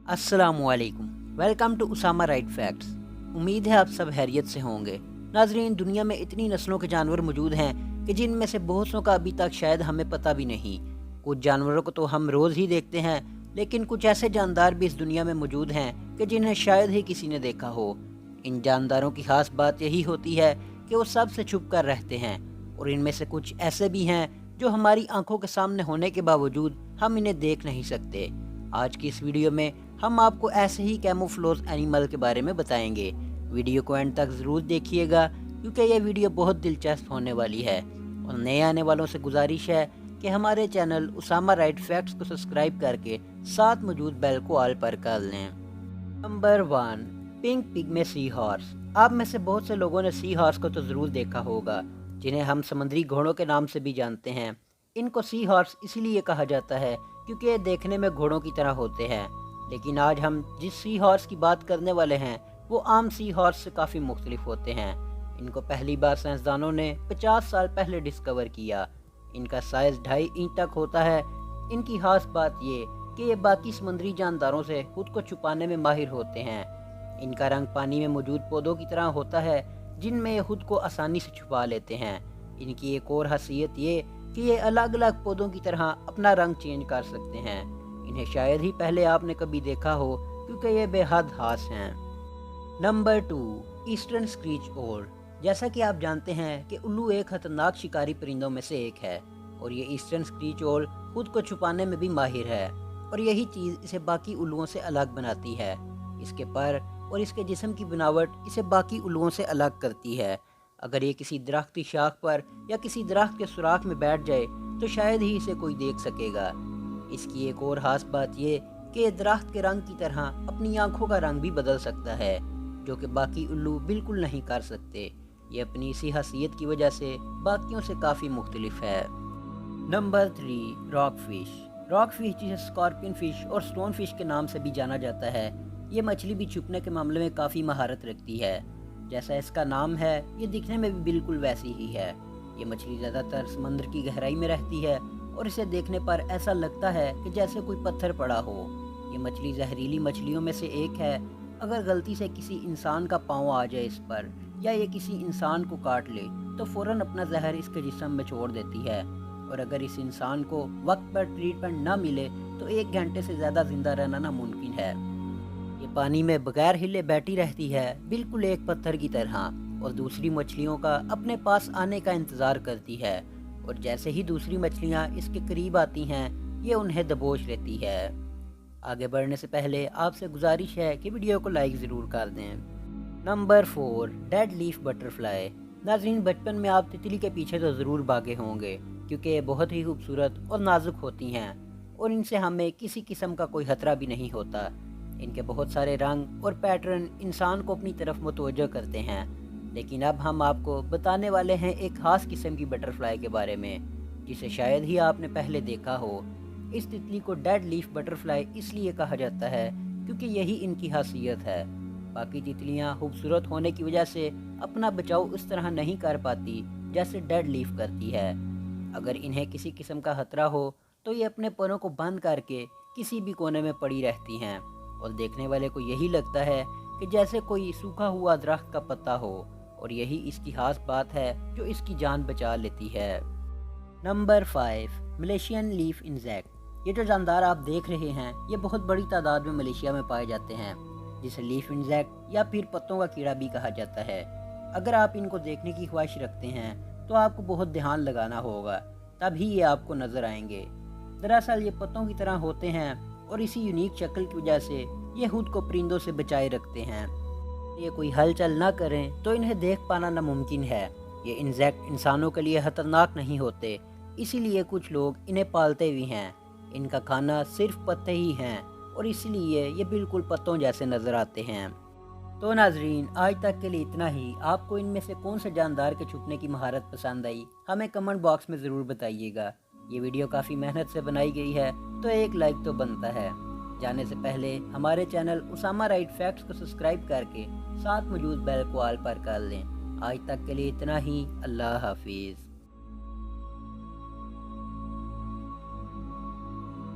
السلام-o-alikum welcome to Usama right facts. امید ہے آپ سب خیریت سے ہوں گے۔ ناظرین، دنیا میں اتنی نسلوں کے جانور موجود ہیں کہ جن میں سے بہت سوں کا ابھی تک شاید ہمیں پتہ بھی نہیں۔ کچھ جانوروں کو تو ہم روز ہی دیکھتے ہیں، لیکن کچھ ایسے جاندار بھی اس دنیا میں موجود ہیں کہ جنہیں شاید ہی کسی نے دیکھا ہو۔ ان جانداروں کی خاص بات یہی ہوتی ہے کہ وہ سب سے چھپ کر رہتے ہیں، اور ان میں سے کچھ ایسے بھی ہیں جو ہماری آنکھوں کے سامنے ہونے کے باوجود ہم انہیں دیکھ نہیں سکتے۔ آج کی اس ویڈیو میں ہم آپ کو ایسے ہی کیموفلوج اینیمل کے بارے میں بتائیں گے۔ ویڈیو کو اینڈ تک ضرور دیکھیے گا کیونکہ یہ ویڈیو بہت دلچسپ ہونے والی ہے، اور نئے آنے والوں سے گزارش ہے کہ ہمارے چینل اسامہ رائٹ فیکٹس کو سبسکرائب کر کے ساتھ موجود بیل کو آل پر کر لیں۔ نمبر 1، پنک پگمے سی ہارس۔ آپ میں سے بہت سے لوگوں نے سی ہارس کو تو ضرور دیکھا ہوگا، جنہیں ہم سمندری گھوڑوں کے نام سے بھی جانتے ہیں۔ ان کو سی ہارس اسی لیے کہا جاتا ہے کیونکہ یہ دیکھنے میں گھوڑوں کی طرح ہوتے ہیں، لیکن آج ہم جس سی ہارس کی بات کرنے والے ہیں وہ عام سی ہارس سے کافی مختلف ہوتے ہیں۔ ان کو پہلی بار سائنسدانوں نے 50 سال پہلے ڈسکور کیا۔ ان کا سائز 2.5 انچ تک ہوتا ہے۔ ان کی خاص بات یہ کہ یہ باقی سمندری جانداروں سے خود کو چھپانے میں ماہر ہوتے ہیں۔ ان کا رنگ پانی میں موجود پودوں کی طرح ہوتا ہے، جن میں یہ خود کو آسانی سے چھپا لیتے ہیں۔ ان کی ایک اور خاصیت یہ کہ یہ الگ الگ پودوں کی طرح اپنا رنگ چینج کر سکتے ہیں۔ انہیں شاید ہی پہلے آپ نے کبھی دیکھا ہو کیونکہ یہ بے حد خاص ہیں۔ نمبر 2، ایسٹرن اسکریچ اول۔ جیسا کہ آپ جانتے ہیں کہ الو ایک خطرناک شکاری پرندوں میں سے ایک ہے، اور یہ ایسٹرن اسکریچ اول خود کو چھپانے میں بھی ماہر ہے، اور یہی چیز اسے باقی الوؤں سے الگ بناتی ہے۔ اس کے پر اور اس کے جسم کی بناوٹ اسے باقی الوؤں سے الگ کرتی ہے۔ اگر یہ کسی درخت کی شاخ پر یا کسی درخت کے سوراخ میں بیٹھ جائے تو شاید ہی اسے کوئی دیکھ سکے گا۔ اس کی ایک اور خاص بات یہ کہ یہ درخت کے رنگ کی طرح اپنی آنکھوں کا رنگ بھی بدل سکتا ہے، جو کہ باقی الو بالکل نہیں کر سکتے۔ یہ اپنی اسی خاصیت کی وجہ سے باقیوں سے کافی مختلف ہے۔ Number 3، rock fish. Rock fish جسے سکارپین فش اور سٹون فش کے نام سے بھی جانا جاتا ہے، یہ مچھلی بھی چھپنے کے معاملے میں کافی مہارت رکھتی ہے۔ جیسا اس کا نام ہے، یہ دکھنے میں بھی بالکل ویسی ہی ہے۔ یہ مچھلی زیادہ تر سمندر کی گہرائی میں رہتی ہے، اور اسے دیکھنے پر ایسا لگتا ہے کہ جیسے کوئی پتھر پڑا ہو۔ یہ مچھلی زہریلی مچھلیوں میں سے ایک ہے۔ اگر غلطی سے کسی انسان کا پاؤں آ جائے اس پر، یا یہ کسی انسان کو کاٹ لے تو فوراً اپنا زہر اس کے جسم میں چھوڑ دیتی ہے، اور اگر اس انسان کو وقت پر ٹریٹمنٹ نہ ملے تو 1 گھنٹے سے زیادہ زندہ رہنا ناممکن ہے۔ یہ پانی میں بغیر ہلے بیٹھی رہتی ہے، بالکل ایک پتھر کی طرح، اور دوسری مچھلیوں کا اپنے پاس آنے کا انتظار کرتی ہے، اور جیسے ہی دوسری مچھلیاں اس کے قریب آتی ہیں یہ انہیں دبوچ لیتی ہے۔ آگے بڑھنے سے پہلے آپ سے گزارش ہے کہ ویڈیو کو لائک ضرور کر دیں۔ نمبر 4، ڈیڈ لیف بٹر فلائی۔ ناظرین، بچپن میں آپ تتلی کے پیچھے تو ضرور بھاگے ہوں گے کیونکہ یہ بہت ہی خوبصورت اور نازک ہوتی ہیں، اور ان سے ہمیں کسی قسم کا کوئی خطرہ بھی نہیں ہوتا۔ ان کے بہت سارے رنگ اور پیٹرن انسان کو اپنی طرف متوجہ کرتے ہیں، لیکن اب ہم آپ کو بتانے والے ہیں ایک خاص قسم کی بٹر فلائی کے بارے میں جسے شاید ہی آپ نے پہلے دیکھا ہو۔ اس تتلی کو ڈیڈ لیف بٹر فلائی اس لیے کہا جاتا ہے کیونکہ یہی ان کی خاصیت ہے۔ باقی تتلیاں خوبصورت ہونے کی وجہ سے اپنا بچاؤ اس طرح نہیں کر پاتی جیسے ڈیڈ لیف کرتی ہے۔ اگر انہیں کسی قسم کا خطرہ ہو تو یہ اپنے پروں کو بند کر کے کسی بھی کونے میں پڑی رہتی ہیں، اور دیکھنے والے کو یہی لگتا ہے کہ جیسے کوئی سوکھا ہوا درخت کا پتا ہو، اور یہی اس کی خاص بات ہے جو اس کی جان بچا لیتی ہے۔ Number 5، Malaysian leaf insect. یہ جو جاندار آپ دیکھ رہے ہیں یہ بہت بڑی تعداد میں ملیشیا میں پائے جاتے ہیں، جسے لیف انسیکٹ یا پھر پتوں کا کیڑا بھی کہا جاتا ہے۔ اگر آپ ان کو دیکھنے کی خواہش رکھتے ہیں تو آپ کو بہت دھیان لگانا ہوگا، تبھی یہ آپ کو نظر آئیں گے۔ دراصل یہ پتوں کی طرح ہوتے ہیں، اور اسی یونیک شکل کی وجہ سے یہ خود کو پرندوں سے بچائے رکھتے ہیں۔ یہ کوئی ہلچل نہ کریں تو انہیں دیکھ پانا ناممکن ہے۔ یہ انسیکٹ انسانوں کے لیے خطرناک نہیں ہوتے، اسی لیے کچھ لوگ انہیں پالتے بھی ہیں۔ ان کا کھانا صرف پتے ہی ہیں، اور اس لیے یہ بالکل پتوں جیسے نظر آتے ہیں۔ تو ناظرین، آج تک کے لیے اتنا ہی۔ آپ کو ان میں سے کون سے جاندار کے چھپنے کی مہارت پسند آئی ہمیں کمنٹ باکس میں ضرور بتائیے گا۔ یہ ویڈیو کافی محنت سے بنائی گئی ہے تو ایک لائک تو بنتا ہے۔ جانے سے پہلے ہمارے چینل اسامہ رائٹ فیکٹس کو سبسکرائب کر کے ساتھ موجود بیل کو آل پر کر لیں۔ آج تک کے لیے اتنا ہی۔ اللہ حافظ۔